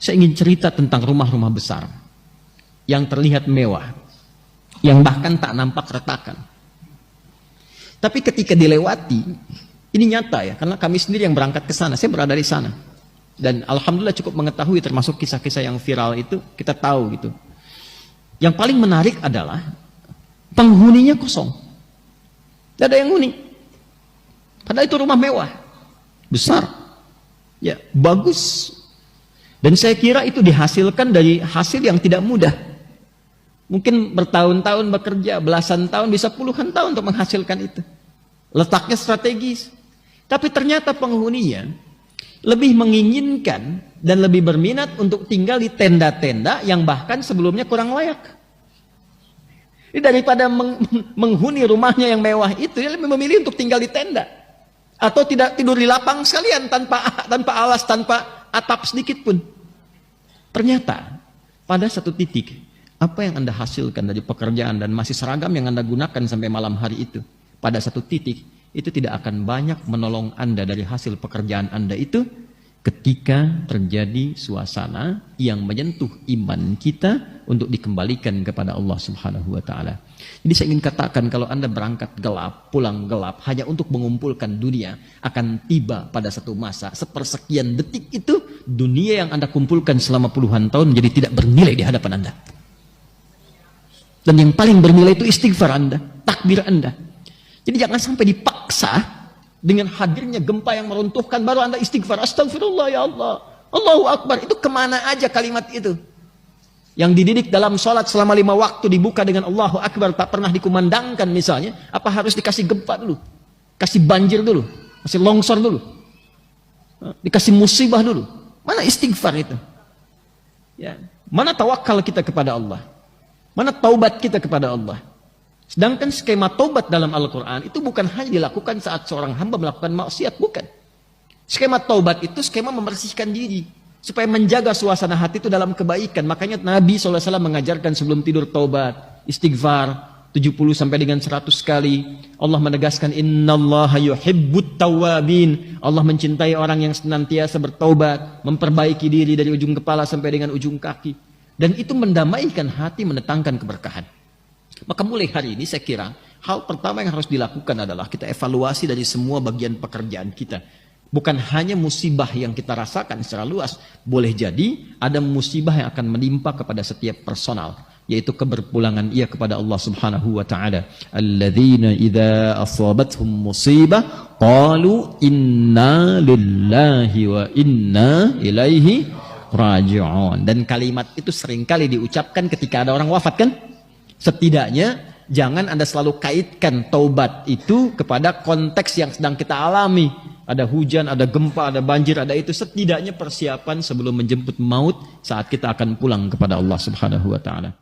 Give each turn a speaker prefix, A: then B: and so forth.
A: Saya ingin cerita tentang rumah-rumah besar yang terlihat mewah, yang bahkan tak nampak retakan. Tapi ketika dilewati, ini nyata ya, karena kami sendiri yang berangkat ke sana, saya berada di sana. Dan alhamdulillah cukup mengetahui termasuk kisah-kisah yang viral itu, kita tahu gitu. Yang paling menarik adalah penghuninya kosong. Tidak ada yang huni. Padahal itu rumah mewah, besar, ya bagus. Dan saya kira itu dihasilkan dari hasil yang tidak mudah. Mungkin bertahun-tahun bekerja, belasan tahun, bisa puluhan tahun untuk menghasilkan itu. Letaknya strategis. Tapi ternyata penghuninya lebih menginginkan dan lebih berminat untuk tinggal di tenda-tenda yang bahkan sebelumnya kurang layak. Ini daripada menghuni rumahnya yang mewah itu, dia lebih memilih untuk tinggal di tenda. Atau tidak tidur di lapang sekalian, tanpa alas, tanpa atap sedikit pun. Ternyata pada satu titik, apa yang Anda hasilkan dari pekerjaan dan masih seragam yang Anda gunakan sampai malam hari itu, pada satu titik itu tidak akan banyak menolong Anda dari hasil pekerjaan Anda itu ketika terjadi suasana yang menyentuh iman kita untuk dikembalikan kepada Allah Subhanahu wa taala. Jadi saya ingin katakan, kalau Anda berangkat gelap, pulang gelap hanya untuk mengumpulkan dunia, akan tiba pada satu masa sepersekian detik itu dunia yang Anda kumpulkan selama puluhan tahun menjadi tidak bernilai di hadapan Anda. Dan yang paling bernilai itu istighfar Anda, takbir Anda. Jadi jangan sampai dipaksa dengan hadirnya gempa yang meruntuhkan baru Anda istighfar, astagfirullah ya Allah, Allahu Akbar. Itu kemana aja kalimat itu? Yang dididik dalam sholat selama 5 waktu dibuka dengan Allahu Akbar, tak pernah dikumandangkan misalnya, apa harus dikasih gempa dulu? Kasih banjir dulu? Kasih longsor dulu? Dikasih musibah dulu? Mana istighfar itu? Ya. Mana tawakal kita kepada Allah? Mana taubat kita kepada Allah? Sedangkan skema taubat dalam Al-Quran itu bukan hanya dilakukan saat seorang hamba melakukan maksiat, bukan. Skema taubat itu skema membersihkan diri, supaya menjaga suasana hati itu dalam kebaikan. Makanya Nabi SAW mengajarkan sebelum tidur taubat, istighfar 70 sampai dengan 100 kali. Allah menegaskan, innallaha yuhibbut tawwabin. Allah mencintai orang yang senantiasa bertaubat, memperbaiki diri dari ujung kepala sampai dengan ujung kaki. Dan itu mendamaikan hati, mendatangkan keberkahan. Maka mulai hari ini saya kira hal pertama yang harus dilakukan adalah kita evaluasi dari semua bagian pekerjaan kita. Bukan hanya musibah yang kita rasakan secara luas. Boleh jadi ada musibah yang akan menimpa kepada setiap personal, yaitu keberpulangan ia kepada Allah Subhanahu wa taala. Alladzina idza asabathum musibah qalu inna lillahi wa inna ilaihi raji'un. Dan kalimat itu seringkali diucapkan ketika ada orang wafat, kan? Setidaknya jangan Anda selalu kaitkan taubat itu kepada konteks yang sedang kita alami. Ada hujan, ada gempa, ada banjir, ada itu. Setidaknya persiapan sebelum menjemput maut saat kita akan pulang kepada Allah Subhanahu wa taala.